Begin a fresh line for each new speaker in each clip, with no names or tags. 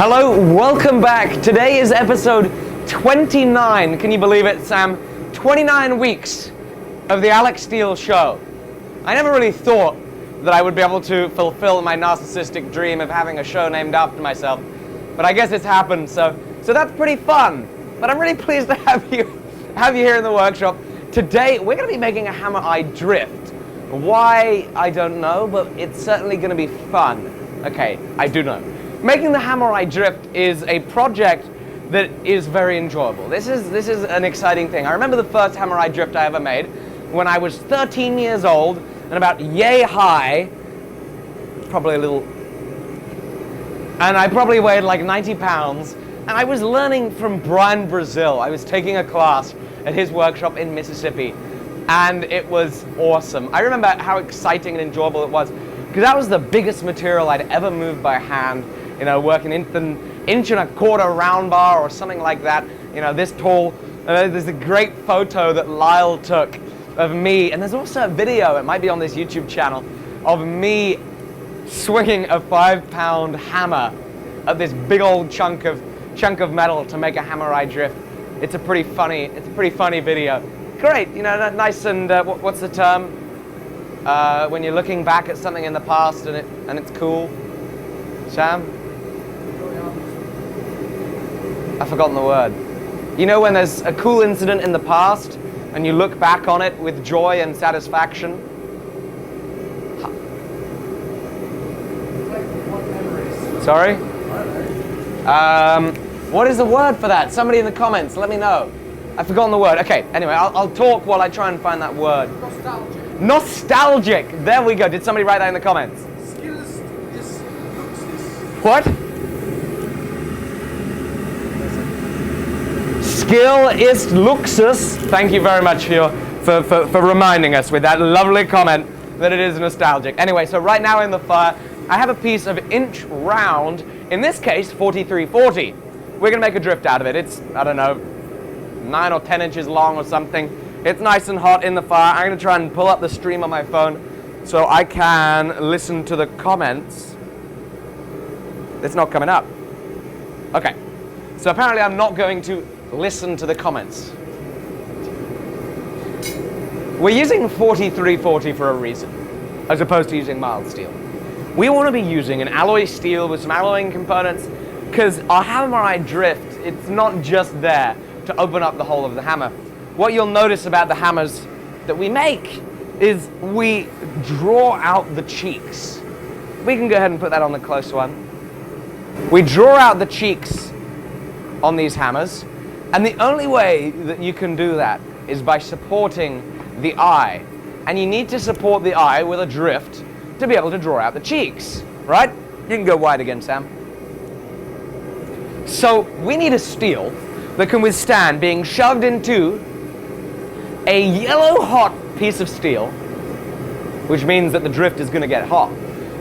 Hello, welcome back. Today is episode 29. Can you believe it, Sam? 29 weeks of the Alec Steele show. I never really thought that I would be able to fulfill my narcissistic dream of having a show named after myself, but I guess it's happened, so that's pretty fun. But I'm really pleased to have you here in the workshop. Today, we're going to be making a hammer eye drift. Why, I don't know, but it's certainly going to be fun. Okay, I do know. Making the hammer eye drift is a project that is very enjoyable. This is an exciting thing. I remember the first hammer eye drift I ever made when I was 13 years old and about yay high, probably a little, and I probably weighed like 90 pounds, and I was learning from Brian Brazil. I was taking a class at his workshop in Mississippi, and it was awesome. I remember how exciting and enjoyable it was, because that was the biggest material I'd ever moved by hand. You know, working an inch and a quarter round bar or something like that, you know, this tall. There's a great photo that Lyle took of me, and there's also a video, it might be on this YouTube channel, of me swinging a 5-pound hammer at this big old chunk of metal to make a hammer eye drift. It's a pretty funny video. Great, you know, nice and, what's the term? When you're looking back at something in the past and it's cool. Sam? I've forgotten the word. You know when there's a cool incident in the past and you look back on it with joy and satisfaction? Sorry? What is the word for that? Somebody in the comments, let me know. I've forgotten the word. Okay, anyway, I'll talk while I try and find that word.
Nostalgic.
Nostalgic! There we go. Did somebody write that in the comments? What? Skill ist Luxus. Thank you very much for reminding us with that lovely comment that it is nostalgic. Anyway, so right now in the fire, I have a piece of inch round, in this case 4340. We're going to make a drift out of it. It's, I don't know, 9 or 10 inches long or something. It's nice and hot in the fire. I'm going to try and pull up the stream on my phone so I can listen to the comments. It's not coming up. Okay, so apparently I'm not going to listen to the comments. We're using 4340 for a reason, as opposed to using mild steel. We want to be using an alloy steel with some alloying components, because our hammer eye drift, it's not just there to open up the whole of the hammer. What you'll notice about the hammers that we make is we draw out the cheeks. We can go ahead and put that on the close one. We draw out the cheeks on these hammers, and the only way that you can do that is by supporting the eye. And you need to support the eye with a drift to be able to draw out the cheeks, right? You can go wide again, Sam. So we need a steel that can withstand being shoved into a yellow hot piece of steel, which means that the drift is going to get hot.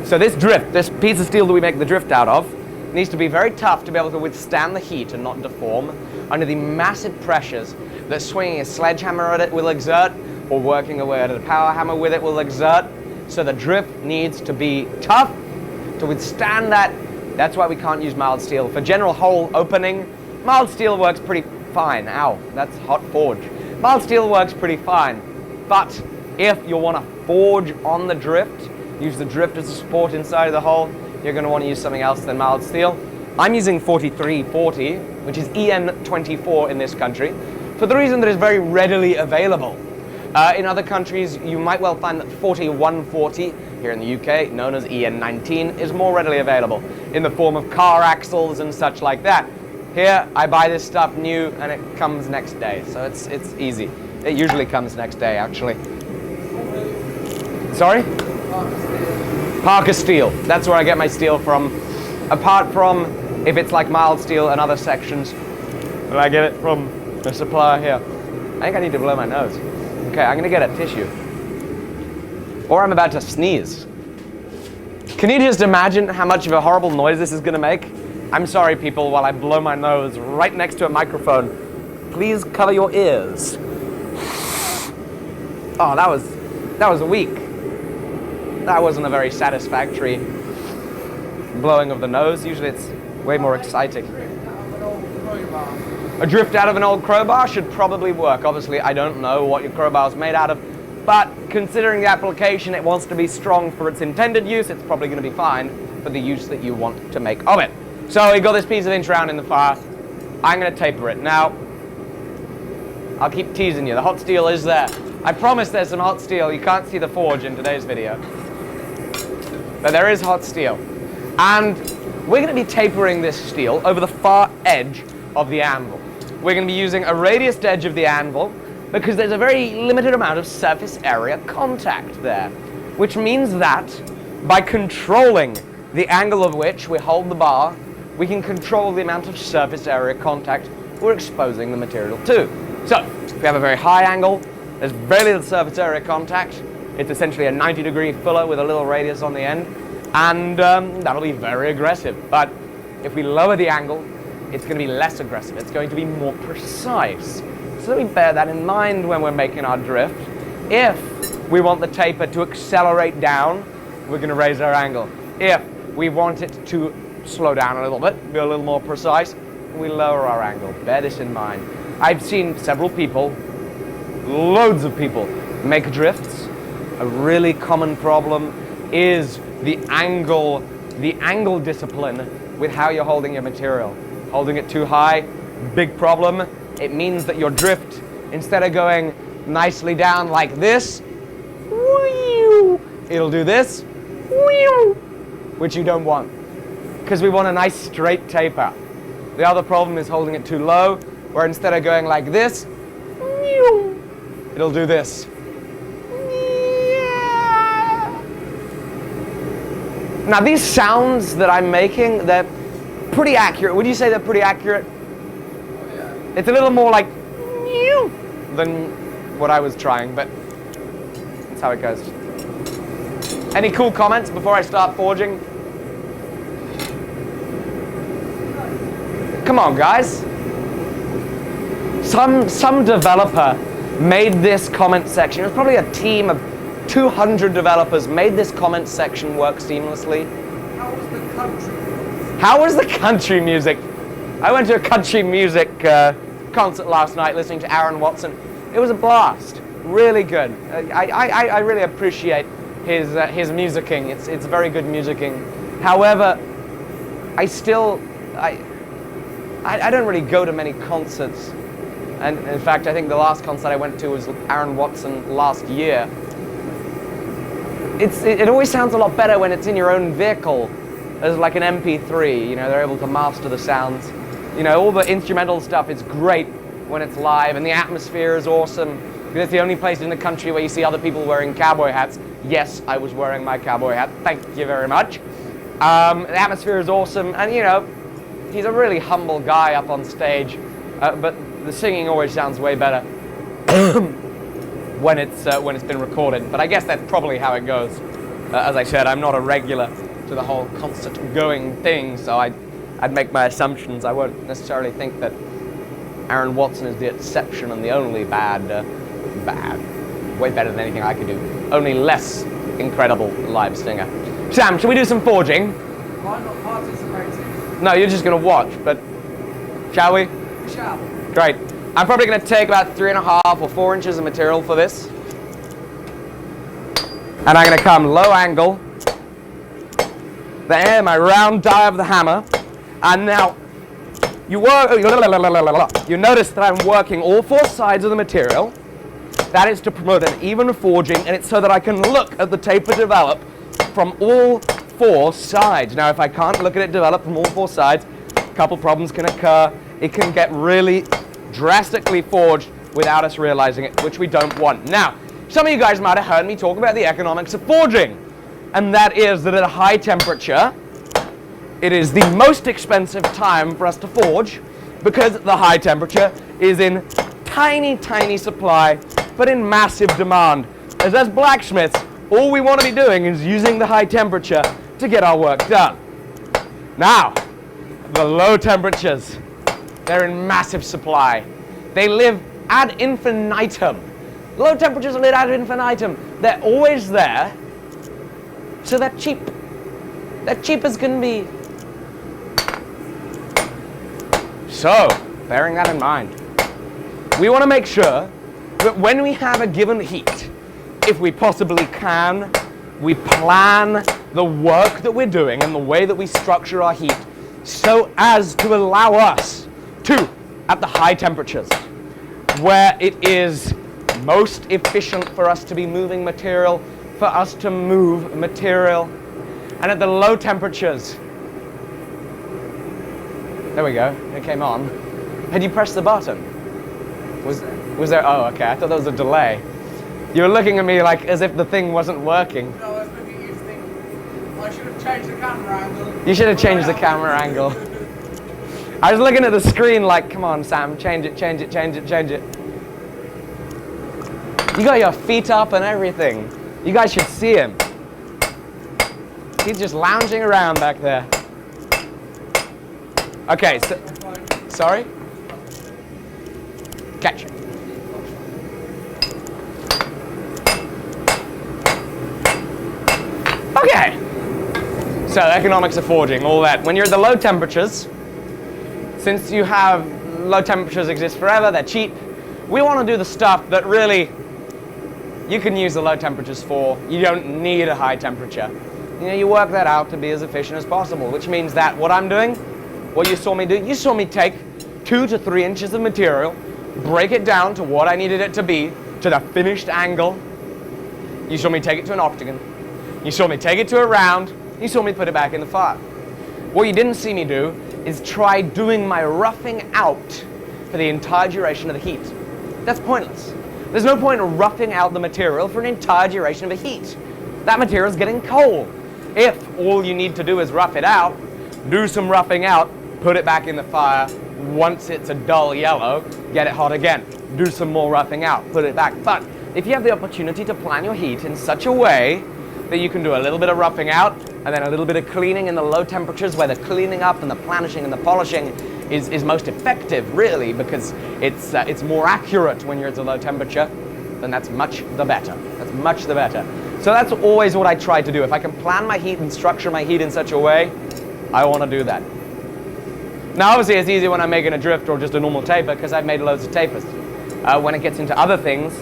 So this piece of steel that we make the drift out of, needs to be very tough to be able to withstand the heat and not deform under the massive pressures that swinging a sledgehammer at it will exert, or working away at a power hammer with it will exert. So the drift needs to be tough to withstand that. That's why we can't use mild steel. For general hole opening, mild steel works pretty fine. Ow, that's hot forge. Mild steel works pretty fine. But if you want to forge on the drift, use the drift as a support inside of the hole, you're going to want to use something else than mild steel. I'm using 4340, which is EN24 in this country, for the reason that it's very readily available. In other countries, you might well find that 4140, here in the UK, known as EN19, is more readily available in the form of car axles and such like that. Here, I buy this stuff new, and it comes next day, so it's easy. It usually comes next day, actually. Sorry? Parker Steel. That's where I get my steel from. Apart from if it's like mild steel and other sections, and I get it from the supplier here. I think I need to blow my nose. Okay, I'm gonna get a tissue. Or I'm about to sneeze. Can you just imagine how much of a horrible noise this is gonna make? I'm sorry, people, while I blow my nose right next to a microphone. Please cover your ears. Oh, that was weak. That wasn't a very satisfactory blowing of the nose. Usually it's way more exciting. A drift out of an old crowbar should probably work. Obviously, I don't know what your crowbar is made out of, but considering the application, it wants to be strong for its intended use, it's probably going to be fine for the use that you want to make of it. So we got this piece of inch round in the fire. I'm going to taper it. Now, I'll keep teasing you. The hot steel is there. I promise there's some hot steel. You can't see the forge in today's video, but there is hot steel. And we're going to be tapering this steel over the far edge of the anvil. We're going to be using a radiused edge of the anvil because there's a very limited amount of surface area contact there, which means that by controlling the angle of which we hold the bar, we can control the amount of surface area contact we're exposing the material to. So, if we have a very high angle, there's very little surface area contact. It's essentially a 90-degree filler with a little radius on the end, and that'll be very aggressive. But if we lower the angle, it's going to be less aggressive. It's going to be more precise. So we bear that in mind when we're making our drift. If we want the taper to accelerate down, we're going to raise our angle. If we want it to slow down a little bit, be a little more precise, we lower our angle. Bear this in mind. I've seen several people, loads of people, make drifts. A really common problem is the angle discipline with how you're holding your material. Holding it too high, big problem. It means that your drift, instead of going nicely down like this, it'll do this, which you don't want, because we want a nice straight taper. The other problem is holding it too low, where instead of going like this, it'll do this. Now these sounds that I'm making, they're pretty accurate. Would you say they're pretty accurate?
Oh, yeah.
It's a little more like than what I was trying, but that's how it goes. Any cool comments before I start forging? Come on, guys. Some developer made this comment section. It was probably a team of 200 developers made this comment section work seamlessly.
How was the country?
How was the country music? I went to a country music concert last night listening to Aaron Watson. It was a blast. Really good. I really appreciate his musicking. It's very good musicking. However, I don't really go to many concerts. And in fact, I think the last concert I went to was Aaron Watson last year. It always sounds a lot better when it's in your own vehicle as like an MP3. You know, they're able to master the sounds. You know, all the instrumental stuff is great when it's live, and the atmosphere is awesome. Because it's the only place in the country where you see other people wearing cowboy hats. Yes, I was wearing my cowboy hat. Thank you very much. The atmosphere is awesome, and you know, he's a really humble guy up on stage. But the singing always sounds way better when it's been recorded. But I guess that's probably how it goes. As I said, I'm not a regular to the whole concert going thing, so I'd make my assumptions. I won't necessarily think that Aaron Watson is the exception and the only bad, way better than anything I could do. Only less incredible live singer. Sam, shall we do some forging?
I'm not participating.
No, you're just going to watch, but shall we?
We shall.
Great. I'm probably going to take about 3.5 or 4 inches of material for this. And I'm going to come low angle. There, my round die of the hammer. And now, you notice that I'm working all 4 sides of the material. That is to promote an even forging, and it's so that I can look at the taper develop from all 4 sides. Now, if I can't look at it develop from all 4 sides, a couple problems can occur. It can get really drastically forged without us realizing it, which we don't want. Now, some of you guys might have heard me talk about the economics of forging, and that is that at a high temperature, it is the most expensive time for us to forge because the high temperature is in tiny, tiny supply, but in massive demand. As blacksmiths, all we want to be doing is using the high temperature to get our work done. Now, the low temperatures, they're in massive supply. They live ad infinitum. Low temperatures live ad infinitum. They're always there, so they're cheap. They're cheap as can be. So, bearing that in mind, we want to make sure that when we have a given heat, if we possibly can, we plan the work that we're doing and the way that we structure our heat so as to allow us to, at the high temperatures, where it is most efficient for us to be moving material, for us to move material, and at the low temperatures, there we go, it came on. Had you pressed the button? Was there, oh, okay, I thought there was a delay. You were looking at me like as if the thing wasn't working.
No, I was looking at you thinking, I should have changed the camera angle.
You should have changed the camera angle. I was looking at the screen like, come on, Sam, change it, change it, change it, change it. You got your feet up and everything. You guys should see him. He's just lounging around back there. Okay, so, sorry? Catch it. Okay. So, economics of forging, all that. When you're at the low temperatures, since you have low temperatures exist forever, they're cheap, we want to do the stuff that really you can use the low temperatures for. You don't need a high temperature. You know, you work that out to be as efficient as possible, which means that what I'm doing, what you saw me do, you saw me take 2 to 3 inches of material, break it down to what I needed it to be, to the finished angle. You saw me take it to an octagon. You saw me take it to a round. You saw me put it back in the fire. What you didn't see me do is try doing my roughing out for the entire duration of the heat. That's pointless. There's no point in roughing out the material for an entire duration of a heat. That material is getting cold. If all you need to do is rough it out, do some roughing out, put it back in the fire. Once it's a dull yellow, get it hot again. Do some more roughing out, put it back. But if you have the opportunity to plan your heat in such a way that you can do a little bit of roughing out and then a little bit of cleaning in the low temperatures where the cleaning up and the planishing and the polishing is most effective, really, because it's more accurate when you're at a low temperature, then that's much the better. That's much the better. So that's always what I try to do. If I can plan my heat and structure my heat in such a way, I want to do that. Now, obviously, it's easy when I'm making a drift or just a normal taper because I've made loads of tapers. When it gets into other things,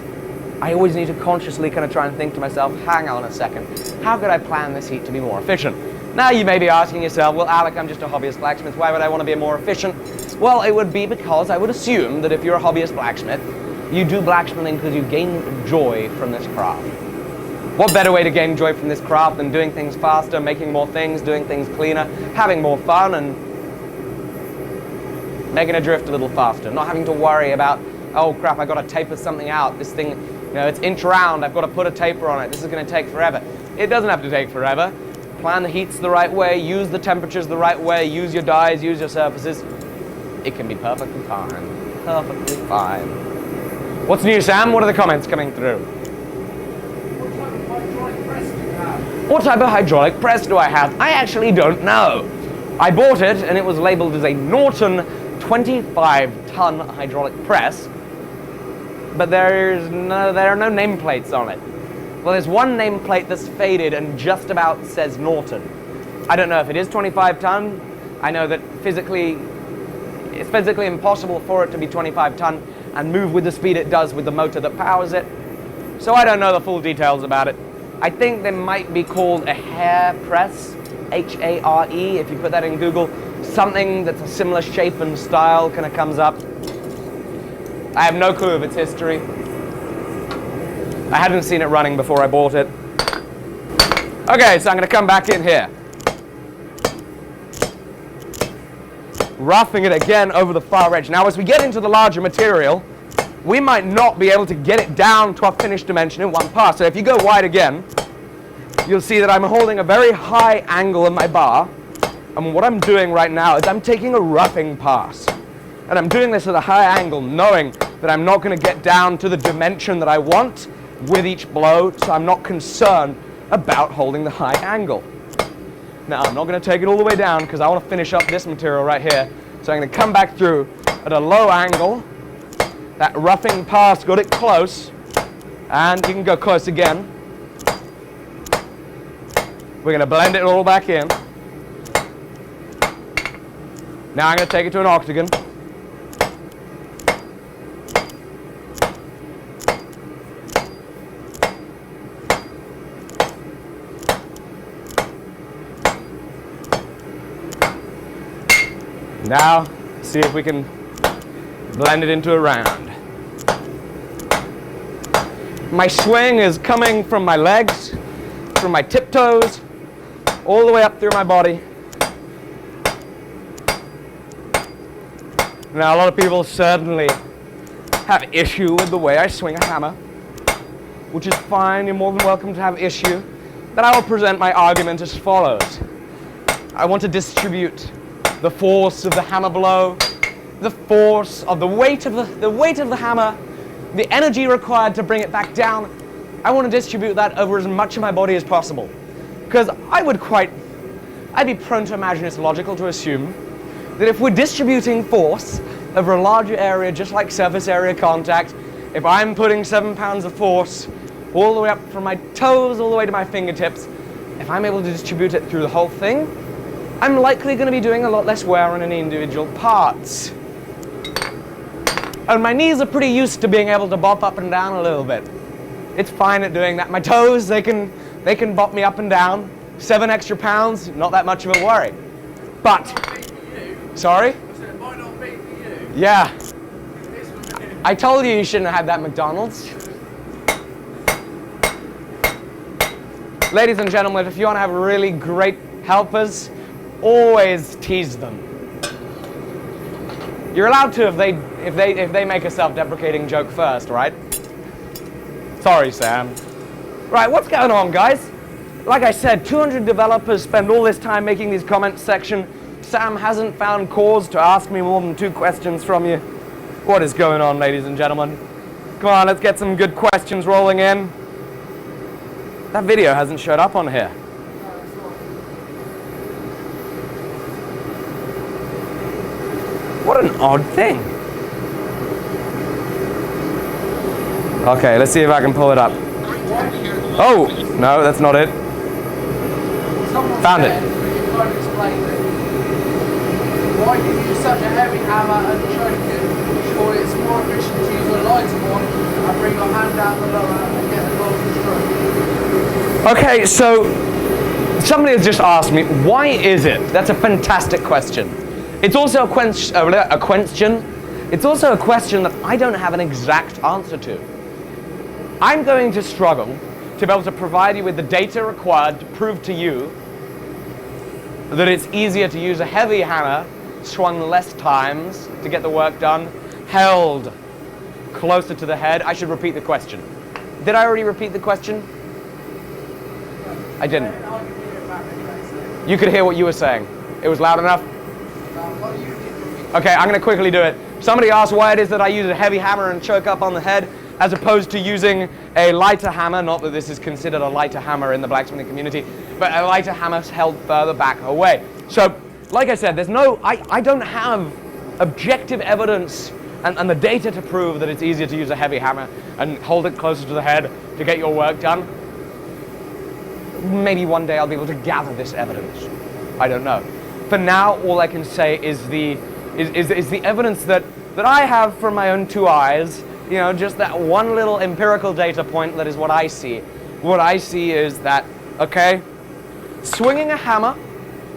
I always need to consciously kind of try and think to myself, hang on a second, how could I plan this heat to be more efficient? Now you may be asking yourself, well, Alec, I'm just a hobbyist blacksmith, why would I want to be more efficient? Well, it would be because I would assume that if you're a hobbyist blacksmith, you do blacksmithing because you gain joy from this craft. What better way to gain joy from this craft than doing things faster, making more things, doing things cleaner, having more fun, and making a drift a little faster, not having to worry about, oh crap, I got to taper something out, this thing, you know, it's inch round, I've got to put a taper on it, this is going to take forever. It doesn't have to take forever. Plan the heats the right way, use the temperatures the right way, use your dyes, use your surfaces. It can be perfectly fine. Perfectly fine. What's new, Sam? What are the comments coming through?
What type of hydraulic press do you have?
What type of hydraulic press do I have? I actually don't know. I bought it and it was labeled as a Norton 25-ton hydraulic press, but there are no nameplates on it. Well, there's one nameplate that's faded and just about says Norton. I don't know if it is 25 ton. I know that it's physically impossible for it to be 25 ton and move with the speed it does with the motor that powers it. So I don't know the full details about it. I think they might be called a hair press, H-A-R-E, if you put that in Google. Something that's a similar shape and style kind of comes up. I have no clue of its history. I hadn't seen it running before I bought it. Okay, so I'm going to come back in here. Roughing it again over the far edge. Now, as we get into the larger material, we might not be able to get it down to a finished dimension in one pass. So if you go wide again, you'll see that I'm holding a very high angle in my bar. And what I'm doing right now is I'm taking a roughing pass. And I'm doing this at a high angle, knowing that I'm not going to get down to the dimension that I want with each blow, so I'm not concerned about holding the high angle. Now, I'm not going to take it all the way down because I want to finish up this material right here. So I'm going to come back through at a low angle. That roughing pass got it close, and you can go close again. We're going to blend it all back in. Now I'm going to take it to an octagon. Now, see if we can blend it into a round. My swing is coming from my legs, from my tiptoes, all the way up through my body. Now, a lot of people certainly have issue with the way I swing a hammer, which is fine. You're more than welcome to have issue. But I will present my argument as follows. I want to distribute the force of the hammer blow, the force of the weight of the hammer, the energy required to bring it back down. I want to distribute that over as much of my body as possible. Because I'd be prone to imagine it's logical to assume that if we're distributing force over a larger area, just like surface area contact, if I'm putting 7 pounds of force all the way up from my toes all the way to my fingertips, if I'm able to distribute it through the whole thing, I'm likely going to be doing a lot less wear on any individual parts. And my knees are pretty used to being able to bop up and down a little bit. It's fine at doing that. My toes, they can bop me up and down. 7 extra pounds, not that much of a worry. But, sorry?
It might not be for you.
Yeah. I told you shouldn't have had that McDonald's. Ladies and gentlemen, if you want to have really great helpers, always tease them. You're allowed to if they make a self-deprecating joke first, right? Sorry, Sam. Right, what's going on, guys? Like I said, 200 developers spend all this time making these comments section. Sam hasn't found cause to ask me more than 2 questions from you. What is going on, ladies and gentlemen? Come on, let's get some good questions rolling in. That video hasn't showed up on here. What an odd thing. Okay, let's see if I can pull it up. Oh, no, that's not it. Found it.
Why do you use such a heavy hammer and choke it? Surely it's more efficient to use a lighter one and bring your hand down the lower and get a long stroke.
Okay, so somebody has just asked me, why is it? That's a fantastic question. It's also a question. It's also a question that I don't have an exact answer to. I'm going to struggle to be able to provide you with the data required to prove to you that it's easier to use a heavy hammer swung less times to get the work done, held closer to the head. I should repeat the question. Did I already repeat the question? I didn't. You could hear what you were saying. It was loud enough? Okay, I'm going to quickly do it. Somebody asked why it is that I use a heavy hammer and choke up on the head as opposed to using a lighter hammer. Not that this is considered a lighter hammer in the blacksmithing community, but a lighter hammer held further back away. So, like I said, I don't have objective evidence and the data to prove that it's easier to use a heavy hammer and hold it closer to the head to get your work done. Maybe one day I'll be able to gather this evidence. I don't know. For now, all I can say is the evidence that I have from my own 2 eyes, you know, just that one little empirical data point that is what I see. What I see is that, okay, swinging a hammer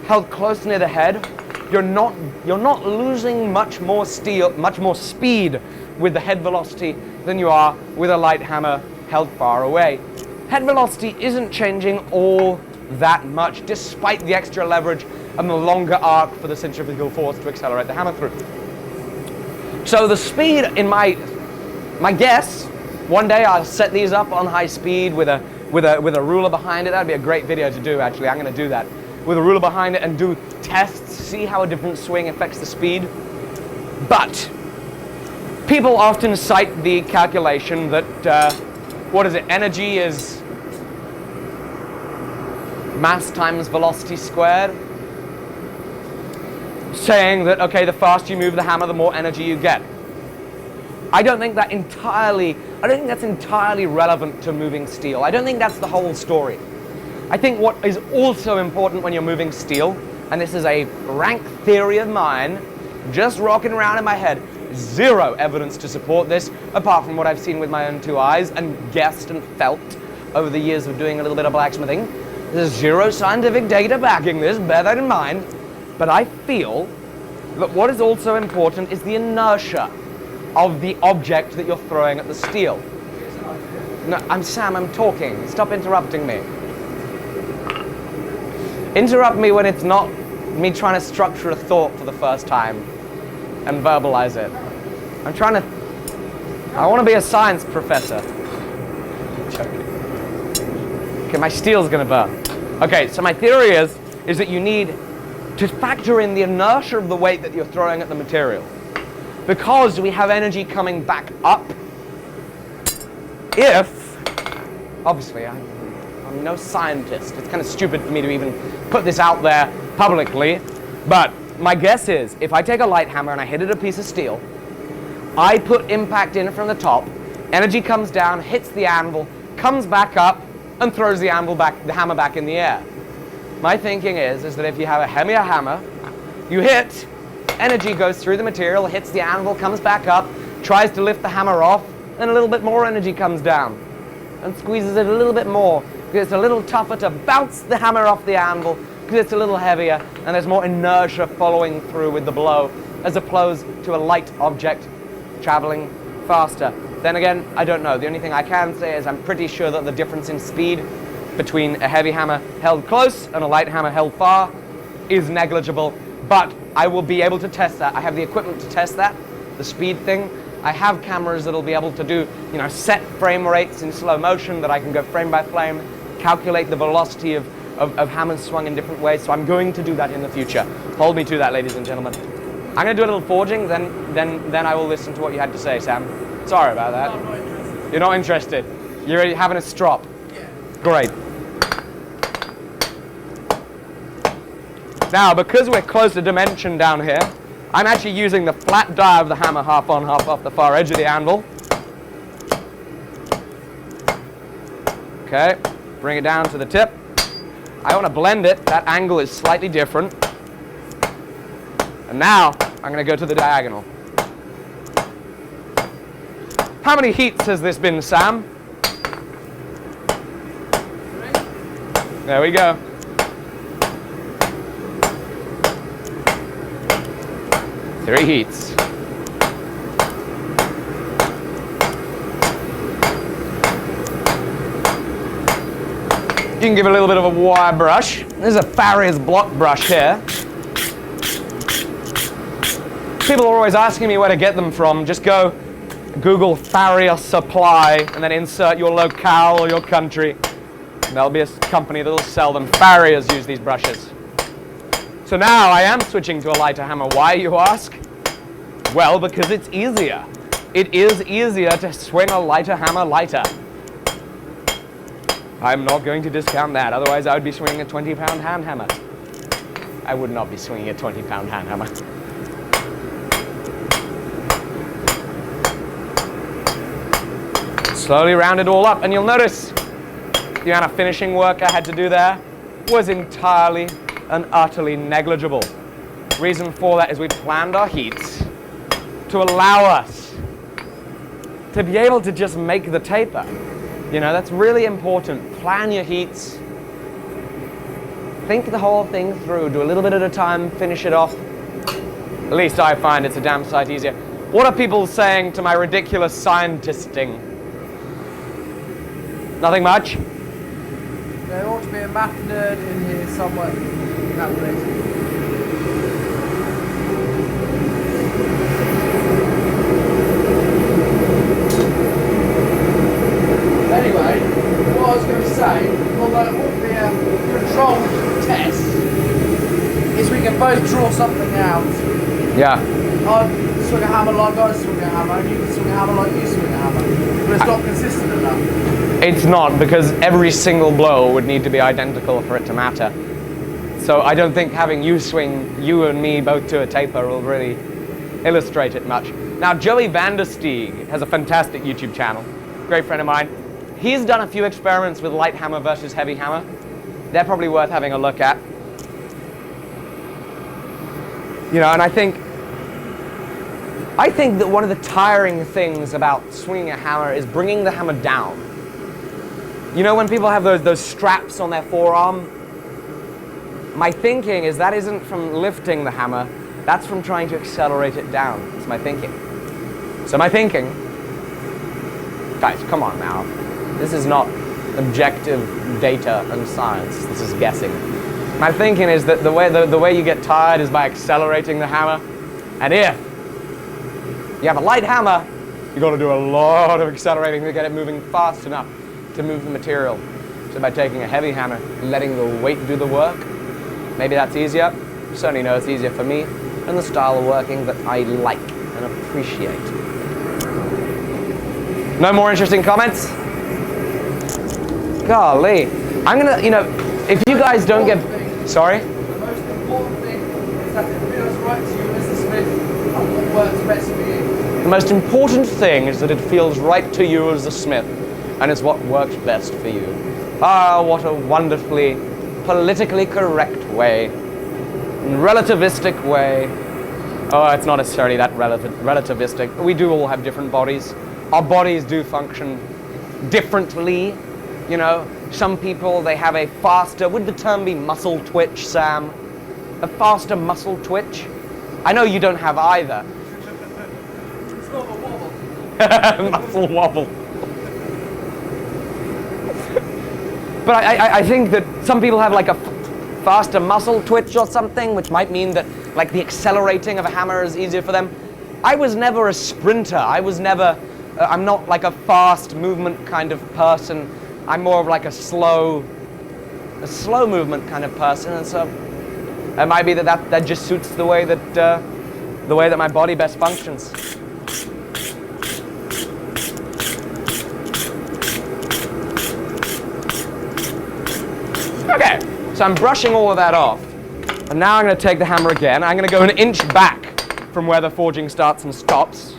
held close near the head, you're not losing much more speed with the head velocity than you are with a light hammer held far away. Head velocity isn't changing all that much, despite the extra leverage and the longer arc for the centrifugal force to accelerate the hammer through. So the speed, in my guess, one day I'll set these up on high speed with a ruler behind it. That'd be a great video to do, actually. I'm going to do that with a ruler behind it and do tests, see how a different swing affects the speed. But people often cite the calculation that energy is mass times velocity squared, saying that, okay, the faster you move the hammer, the more energy you get. I don't think that's entirely relevant to moving steel. I don't think that's the whole story. I think what is also important when you're moving steel, and this is a rank theory of mine, just rocking around in my head, zero evidence to support this, apart from what I've seen with my own 2 eyes and guessed and felt over the years of doing a little bit of blacksmithing. There's zero scientific data backing this, bear that in mind. But I feel But what is also important is the inertia of the object that you're throwing at the steel. No, Sam, I'm talking. Stop interrupting me. Interrupt me when it's not me trying to structure a thought for the first time and verbalize it. I want to be a science professor. Okay, my steel's gonna burn. Okay, so my theory is that you need to factor in the inertia of the weight that you're throwing at the material. Because we have energy coming back up, if, obviously I'm no scientist, it's kind of stupid for me to even put this out there publicly, but my guess is if I take a light hammer and I hit it a piece of steel, I put impact in from the top, energy comes down, hits the anvil, comes back up, and throws the hammer back in the air. My thinking is that if you have a heavier hammer, you hit, energy goes through the material, hits the anvil, comes back up, tries to lift the hammer off, and a little bit more energy comes down and squeezes it a little bit more because it's a little tougher to bounce the hammer off the anvil because it's a little heavier and there's more inertia following through with the blow as opposed to a light object traveling faster. Then again, I don't know. The only thing I can say is I'm pretty sure that the difference in speed between a heavy hammer held close and a light hammer held far is negligible, but I will be able to test that. I have the equipment to test that, the speed thing. I have cameras that'll be able to do, set frame rates in slow motion that I can go frame by frame, calculate the velocity of hammers swung in different ways, so I'm going to do that in the future. Hold me to that, ladies and gentlemen. I'm going to do a little forging, then I will listen to what you had to say, Sam. Sorry about that.
I'm not interested.
You're not interested? You're having a strop?
Yeah.
Great. Now, because we're close to dimension down here, I'm actually using the flat die of the hammer half on, half off the far edge of the anvil. Okay, bring it down to the tip. I want to blend it. That angle is slightly different. And now, I'm going to go to the diagonal. How many heats has this been, Sam?
3.
There we go. Three heats. You can give it a little bit of a wire brush. This is a Farrier's block brush here. People are always asking me where to get them from. Just go Google Farrier Supply and then insert your locale or your country. And there'll be a company that'll sell them. Farriers use these brushes. So now I am switching to a lighter hammer. Why, you ask? Well, because it's easier. It is easier to swing a lighter hammer lighter. I'm not going to discount that, otherwise I would be swinging a 20-pound hand hammer. I would not be swinging a 20-pound hand hammer. Slowly round it all up, and you'll notice the amount of finishing work I had to do there was entirely and utterly negligible. Reason for that is we planned our heats to allow us to be able to just make the taper. That's really important. Plan your heats. Think the whole thing through. Do a little bit at a time, finish it off. At least I find it's a damn sight easier. What are people saying to my ridiculous scientisting? Nothing much?
There ought to be a math nerd in here somewhere. Anyway, what I was going to say, although it won't be a controlled test, is we can both draw something out.
Yeah.
I swing a hammer like I swing a hammer, and you can swing a hammer like you swing a hammer. But it's not consistent enough.
It's not, because every single blow would need to be identical for it to matter. So I don't think having you swing, you and me both to a taper will really illustrate it much. Now, Joey Vandersteeg has a fantastic YouTube channel. Great friend of mine. He's done a few experiments with light hammer versus heavy hammer. They're probably worth having a look at. And I think that one of the tiring things about swinging a hammer is bringing the hammer down. When people have those straps on their forearm, my thinking is that isn't from lifting the hammer, That's from trying to accelerate it down. It's my thinking. So my thinking, guys, come on now. This is not objective data and science. This is guessing. My thinking is that the way you get tired is by accelerating the hammer. And if you have a light hammer, you've got to do a lot of accelerating to get it moving fast enough to move the material. So by taking a heavy hammer, letting the weight do the work, maybe that's easier. I certainly know it's easier for me and the style of working that I like and appreciate. No more interesting comments? Golly. I'm gonna, if you guys don't get... Sorry?
The most important thing is that it feels right to you as the smith and what works best for you.
The most important thing is that it feels right to you as a smith, and it's what works best for you. Ah, what a wonderfully politically correct way, relativistic way. Oh, it's not necessarily that relativistic. We do all have different bodies. Our bodies do function differently. Some people, they have a faster, would the term be muscle twitch, Sam? A faster muscle twitch? I know you don't have either.
It's not a wobble.
Muscle wobble. But I think that some people have like a faster muscle twitch or something, which might mean that like the accelerating of a hammer is easier for them. I was never a sprinter. I'm not like a fast movement kind of person. I'm more of like a slow movement kind of person, and so it might be that just suits the way that my body best functions. Okay, so I'm brushing all of that off, and now I'm going to take the hammer again. I'm going to go an inch back from where the forging starts and stops,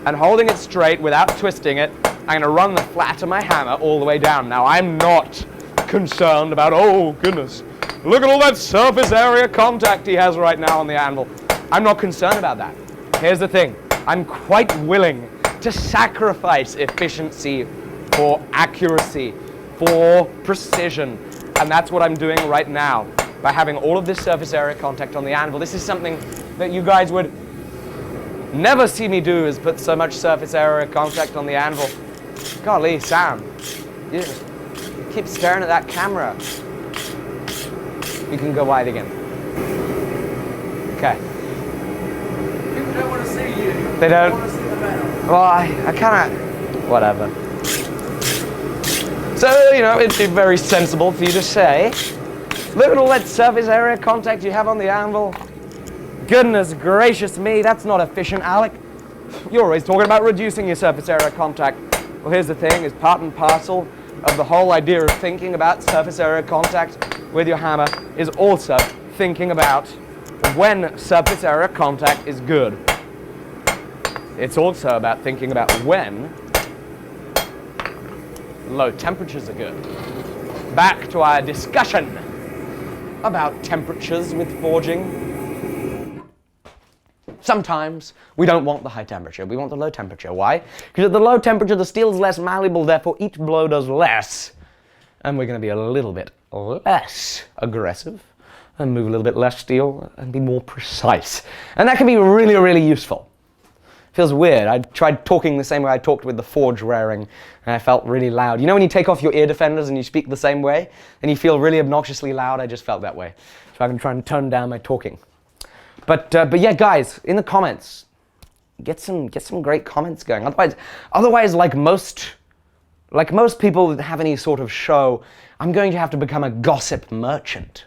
and holding it straight without twisting it, I'm going to run the flat of my hammer all the way down. Now, I'm not concerned about, oh goodness, look at all that surface area contact he has right now on the anvil. I'm not concerned about that. Here's the thing. I'm quite willing to sacrifice efficiency for accuracy, for precision. And that's what I'm doing right now by having all of this surface area contact on the anvil. This is something that you guys would never see me do, is put so much surface area contact on the anvil. Golly, Sam, you keep staring at that camera. You can go wide again. Okay.
People don't want to see you.
They don't?
want to see the metal.
Well, I kind of, whatever. So, it'd be very sensible for you to say, look at all that surface area contact you have on the anvil. Goodness gracious me, that's not efficient, Alec. You're always talking about reducing your surface area contact. Well, here's the thing, is part and parcel of the whole idea of thinking about surface area contact with your hammer is also thinking about when surface area contact is good. It's also about thinking about when low temperatures are good. Back to our discussion about temperatures with forging. Sometimes we don't want the high temperature, we want the low temperature. Why? Because at the low temperature the steel is less malleable, therefore each blow does less. And we're going to be a little bit less aggressive and move a little bit less steel and be more precise. And that can be really, really useful. Feels weird. I tried talking the same way I talked with the forge wearing, and I felt really loud. You know when you take off your ear defenders and you speak the same way, and you feel really obnoxiously loud? I just felt that way. So I'm going to try and tone down my talking. But yeah, guys, in the comments, get some great comments going. Otherwise, like most people that have any sort of show, I'm going to have to become a gossip merchant.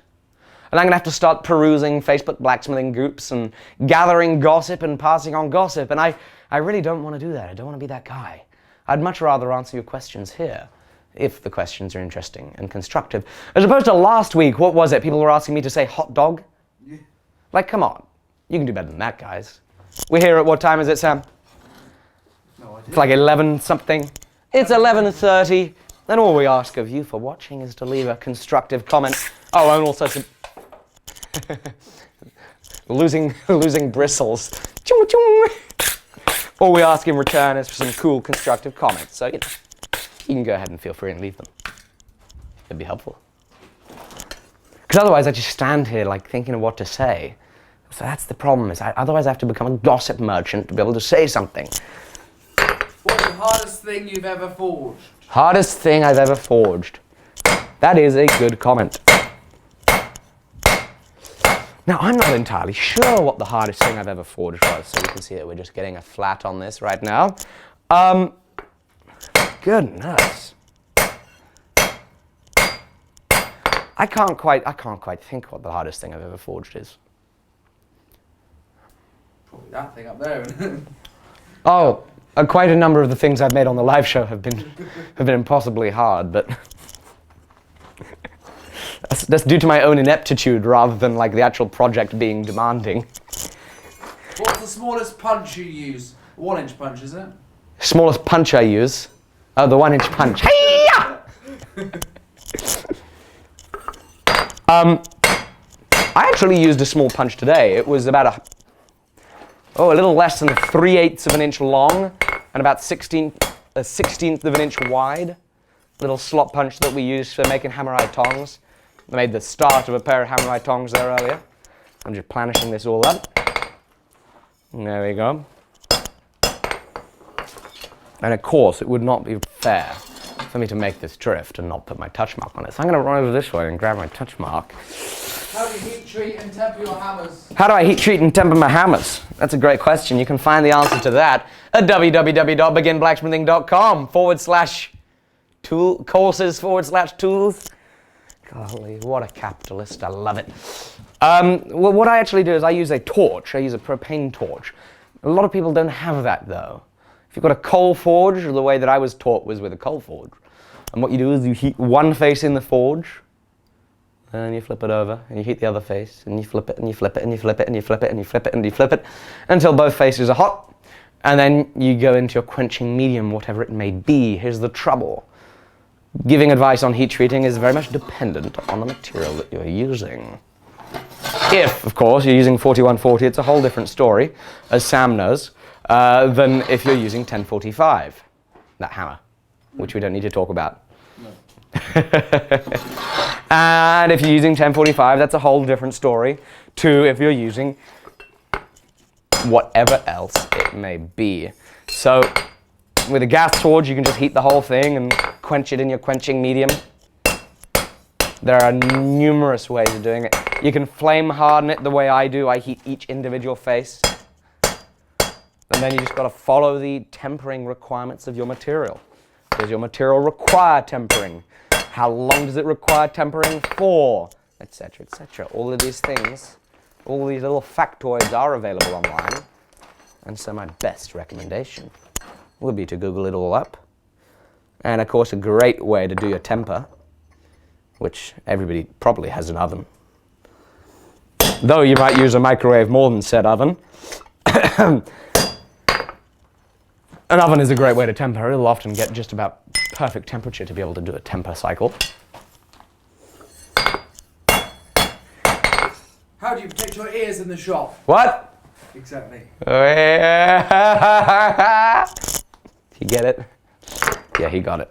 And I'm going to have to start perusing Facebook blacksmithing groups and gathering gossip and passing on gossip. And I really don't want to do that. I don't want to be that guy. I'd much rather answer your questions here, if the questions are interesting and constructive. As opposed to last week, what was it? People were asking me to say hot dog. Yeah. Like, come on. You can do better than that, guys. We're here at, what time is it, Sam?
No idea.
It's like 11 something. It's 11:30. Then all we ask of you for watching is to leave a constructive comment. Oh, and also some losing bristles. All we ask in return is for some cool constructive comments. So, you can go ahead and feel free and leave them. It'd be helpful. Because otherwise I just stand here like thinking of what to say. So that's the problem, otherwise I have to become a gossip merchant to be able to say something.
What's the hardest thing you've ever forged?
Hardest thing I've ever forged. That is a good comment. Now, I'm not entirely sure what the hardest thing I've ever forged was, so you can see that we're just getting a flat on this right now. Goodness. I can't quite think what the hardest thing I've ever forged is.
Probably that thing up there, isn't it?
Oh, quite a number of the things I've made on the live show have been impossibly hard, but that's due to my own ineptitude rather than like the actual project being demanding.
What's the smallest punch you use? 1-inch punch, is it?
Smallest punch I use? Oh, the 1-inch punch. Hey-ya! I actually used a small punch today. It was about a little less than 3/8 of an inch long and about a 16th of an inch wide. Little slot punch that we used for making hammer-eye tongs. I made the start of a pair of hammer-eye tongs there earlier. I'm just planishing this all up. There we go. And of course, it would not be fair for me to make this drift and not put my touch mark on it. So I'm going to run over this way and grab my touch mark.
How do you heat treat and temper your hammers?
How do I heat treat and temper my hammers? That's a great question. You can find the answer to that at www.beginblacksmithing.com/courses/tools. Golly, what a capitalist. I love it. Well, what I actually do is I use a torch. I use a propane torch. A lot of people don't have that, though. If you've got a coal forge, the way that I was taught was with a coal forge. And what you do is you heat one face in the forge, and then you flip it over, and you heat the other face, and you flip it, and you flip it, and you flip it, and you flip it, and you flip it, and you flip it, until both faces are hot. And then you go into your quenching medium, whatever it may be. Here's the trouble. Giving advice on heat treating is very much dependent on the material that you're using. If, of course, you're using 4140, it's a whole different story, as Sam knows, than if you're using 1045, that hammer, which we don't need to talk about. No. And if you're using 1045, that's a whole different story, to if you're using whatever else it may be. So, with a gas torch, you can just heat the whole thing and quench it in your quenching medium. There are numerous ways of doing it. You can flame harden it the way I do. I heat each individual face. And then you just got to follow the tempering requirements of your material. Does your material require tempering? How long does it require tempering for? Etc., etc. All of these things, all these little factoids are available online. And so my best recommendation would be to Google it all up. And of course, a great way to do your temper, which everybody probably has an oven, though you might use a microwave more than said oven. An oven is a great way to temper. It'll often get just about perfect temperature to be able to do a temper cycle.
How do you protect your ears in the shop?
What?
Exactly.
You get it? Yeah, he got it.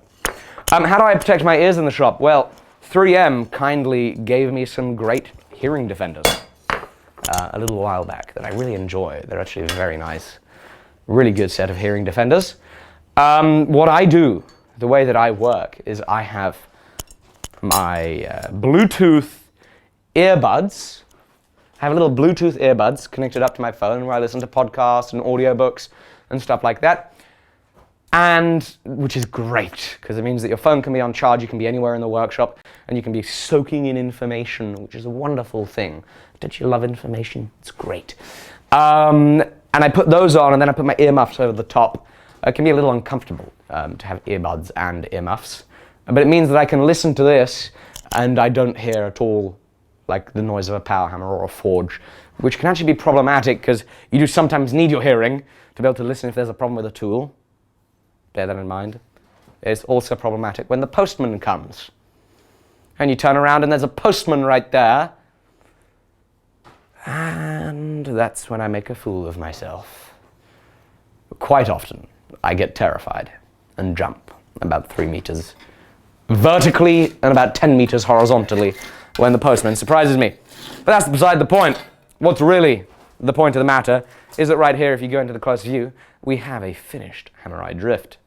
How do I protect my ears in the shop? Well, 3M kindly gave me some great hearing defenders a little while back that I really enjoy. They're actually very nice. Really good set of hearing defenders. What I do, the way that I work, is I have my Bluetooth earbuds. I have little Bluetooth earbuds connected up to my phone where I listen to podcasts and audiobooks and stuff like that. And, which is great, because it means that your phone can be on charge, you can be anywhere in the workshop, and you can be soaking in information, which is a wonderful thing. Don't you love information? It's great. And I put those on, and then I put my earmuffs over the top. It can be a little uncomfortable to have earbuds and earmuffs, but it means that I can listen to this, and I don't hear at all like the noise of a power hammer or a forge, which can actually be problematic, because you do sometimes need your hearing to be able to listen if there's a problem with a tool. Bear that in mind. It's also problematic when the postman comes. And you turn around and there's a postman right there. And that's when I make a fool of myself. Quite often, I get terrified and jump about 3 meters vertically and about 10 meters horizontally when the postman surprises me. But that's beside the point. what's really the point of the matter is that right here, if you go into the close view, we have a finished hammer-eye drift.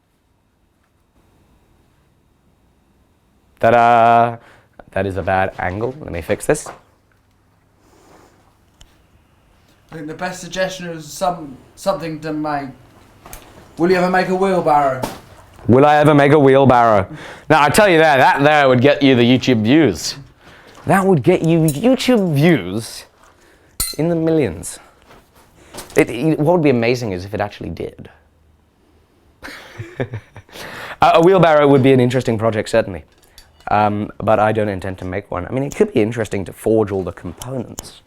Ta-da! That is a bad angle. Let me fix this.
I think the best suggestion is something to make. Will you ever make a wheelbarrow?
Will I ever make a wheelbarrow? Now, I tell you that there would get you the YouTube views. That would get you YouTube views in the millions. What would be amazing is if it actually did. A wheelbarrow would be an interesting project, certainly. But I don't intend to make one. I mean, it could be interesting to forge all the components.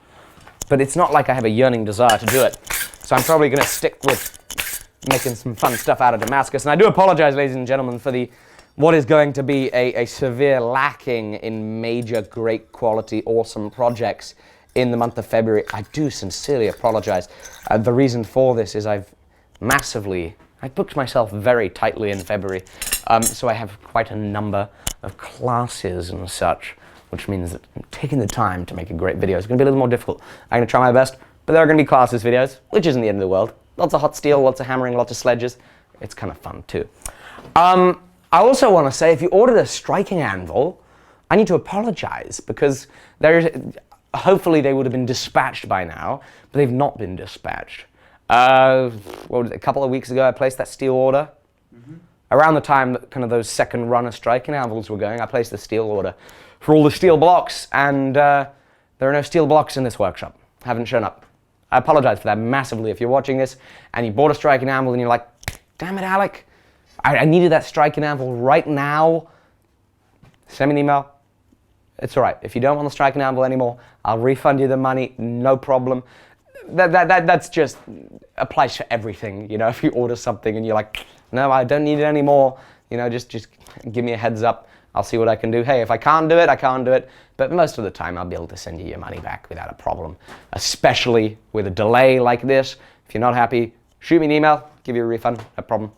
But it's not like I have a yearning desire to do it. So I'm probably going to stick with making some fun stuff out of Damascus. And I do apologize, ladies and gentlemen, for what is going to be a severe lacking in major, great quality, awesome projects in the month of February. I do sincerely apologize. The reason for this is I booked myself very tightly in February. So I have quite a number of classes and such, which means that I'm taking the time to make a great video. It's going to be a little more difficult. I'm going to try my best, but there are going to be classes videos, which isn't the end of the world. Lots of hot steel, lots of hammering, lots of sledges. It's kind of fun too. I also want to say, if you ordered a striking anvil, I need to apologize because hopefully they would have been dispatched by now, but they've not been dispatched. What was it, a couple of weeks ago I placed that steel order. Around the time that kind of those second run of striking anvils were going, I placed the steel order for all the steel blocks, and there are no steel blocks in this workshop. Haven't shown up. I apologize for that massively. If you're watching this and you bought a striking anvil and you're like, damn it, Alec, I needed that striking anvil right now, send me an email. It's all right. If you don't want the striking anvil anymore, I'll refund you the money, no problem. That's just applies for everything. You know, if you order something and you're like, no, I don't need it anymore, you know, just give me a heads up. I'll see what I can do. Hey, if I can't do it, I can't do it. But most of the time, I'll be able to send you your money back without a problem, especially with a delay like this. If you're not happy, shoot me an email, give you a refund, no problem.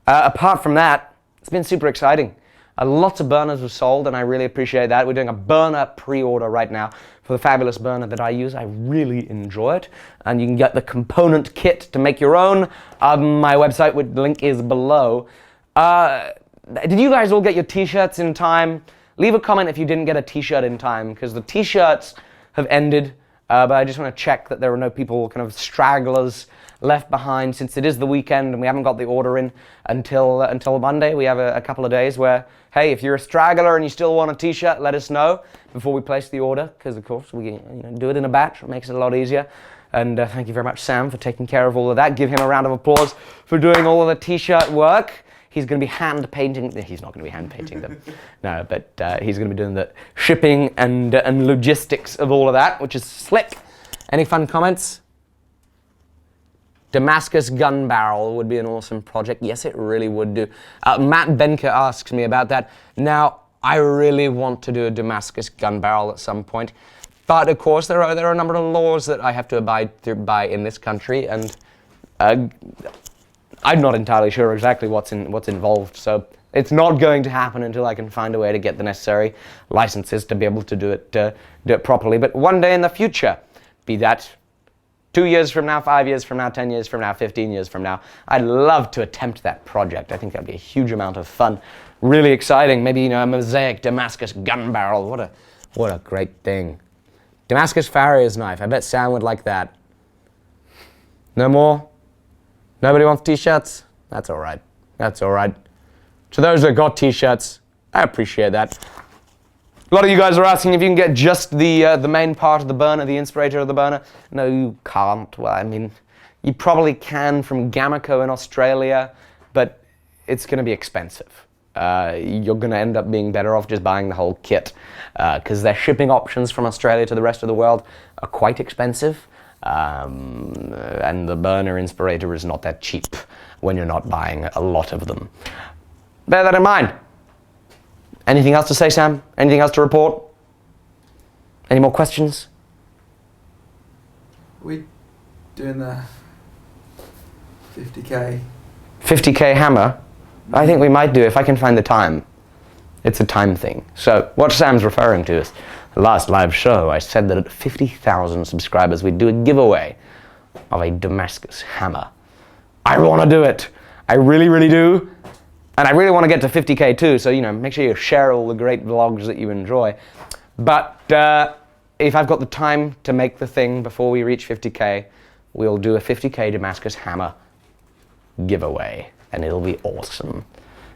Apart from that, it's been super exciting. Lots of burners were sold, and I really appreciate that. We're doing a burner pre-order right now for the fabulous burner that I use. I really enjoy it, and you can get the component kit to make your own. My website, which link is below. Did you guys all get your t-shirts in time? Leave a comment if you didn't get a t-shirt in time, because the t-shirts have ended, but I just want to check that there are no people, kind of stragglers, left behind, since it is the weekend and we haven't got the order in until Monday. We have a couple of days where, hey, if you're a straggler and you still want a t-shirt, let us know before we place the order, because of course we do it in a batch. It makes it a lot easier. And thank you very much, Sam, for taking care of all of that. Give him a round of applause for doing all of the t-shirt work. He's going to be hand painting. He's not going to be hand painting them, no. But he's going to be doing the shipping and logistics of all of that, which is slick. Any fun comments? Damascus gun barrel would be an awesome project. Yes, it really would do. Matt Benke asks me about that. Now, I really want to do a Damascus gun barrel at some point, but of course there are a number of laws that I have to abide by in this country, and I'm not entirely sure exactly what's involved. So it's not going to happen until I can find a way to get the necessary licenses to be able to do it properly. But one day in the future, be that 2 years from now, 5 years from now, 10 years from now, 15 years from now, I'd love to attempt that project. I think that'd be a huge amount of fun. Really exciting. Maybe, a mosaic Damascus gun barrel. What a great thing. Damascus farrier's knife. I bet Sam would like that. No more? Nobody wants t-shirts? That's all right. That's all right. To those that got t-shirts, I appreciate that. A lot of you guys are asking if you can get just the main part of the burner, the inspirator of the burner. No, you can't. Well, I mean, you probably can from Gamaco in Australia, but it's going to be expensive. You're going to end up being better off just buying the whole kit, because their shipping options from Australia to the rest of the world are quite expensive, and the burner inspirator is not that cheap when you're not buying a lot of them. Bear that in mind. Anything else to say, Sam? Anything else to report? Any more questions?
We doing the 50k?
50k hammer? I think we might do if I can find the time. It's a time thing. So what Sam's referring to is last live show, I said that at 50,000 subscribers, we'd do a giveaway of a Damascus hammer. I want to do it. I really, really do. And I really want to get to 50K too, so, make sure you share all the great vlogs that you enjoy. But if I've got the time to make the thing before we reach 50K, we'll do a 50K Damascus hammer giveaway, and it'll be awesome.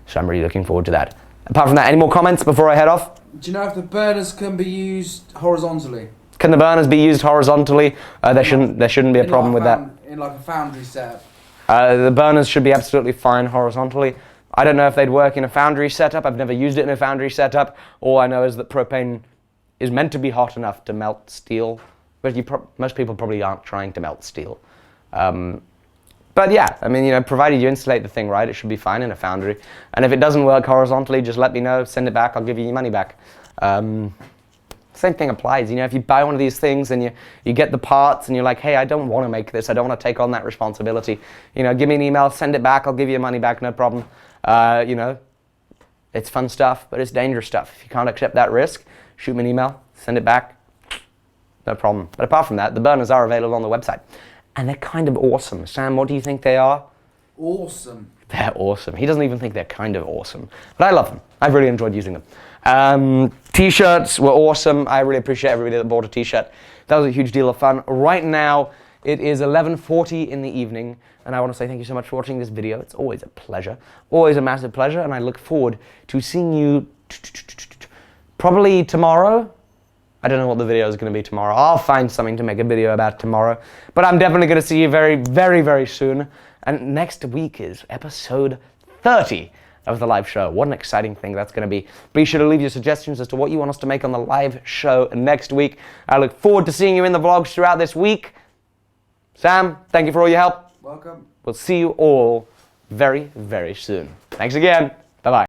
So I'm really looking forward to that. Apart from that, any more comments before I head off?
Do you know if the burners can be used horizontally?
Can the burners be used horizontally? There shouldn't be a problem with that.
In like a foundry setup.
The burners should be absolutely fine horizontally. I don't know if they'd work in a foundry setup. I've never used it in a foundry setup. All I know is that propane is meant to be hot enough to melt steel, but most people probably aren't trying to melt steel. But yeah, I mean, provided you insulate the thing right, it should be fine in a foundry. And if it doesn't work horizontally, just let me know, send it back, I'll give you your money back. Same thing applies, if you buy one of these things and you get the parts and you're like, hey, I don't want to make this, I don't want to take on that responsibility. Give me an email, send it back, I'll give you your money back, no problem. It's fun stuff, but it's dangerous stuff. If you can't accept that risk, shoot me an email, send it back, no problem. But apart from that, the burners are available on the website. And they're kind of awesome. Sam, what do you think they are?
Awesome.
They're awesome. He doesn't even think they're kind of awesome. But I love them. I've really enjoyed using them. T-shirts were awesome. I really appreciate everybody that bought a t-shirt. That was a huge deal of fun. Right now, it is 11:40 in the evening, and I want to say thank you so much for watching this video. It's always a pleasure. Always a massive pleasure, and I look forward to seeing you probably tomorrow. I don't know what the video is going to be tomorrow. I'll find something to make a video about tomorrow. But I'm definitely going to see you very, very, very soon. And next week is episode 30 of the live show. What an exciting thing that's going to be. Be sure to leave your suggestions as to what you want us to make on the live show next week. I look forward to seeing you in the vlogs throughout this week. Sam, thank you for all your help.
Welcome.
We'll see you all very, very soon. Thanks again. Bye-bye.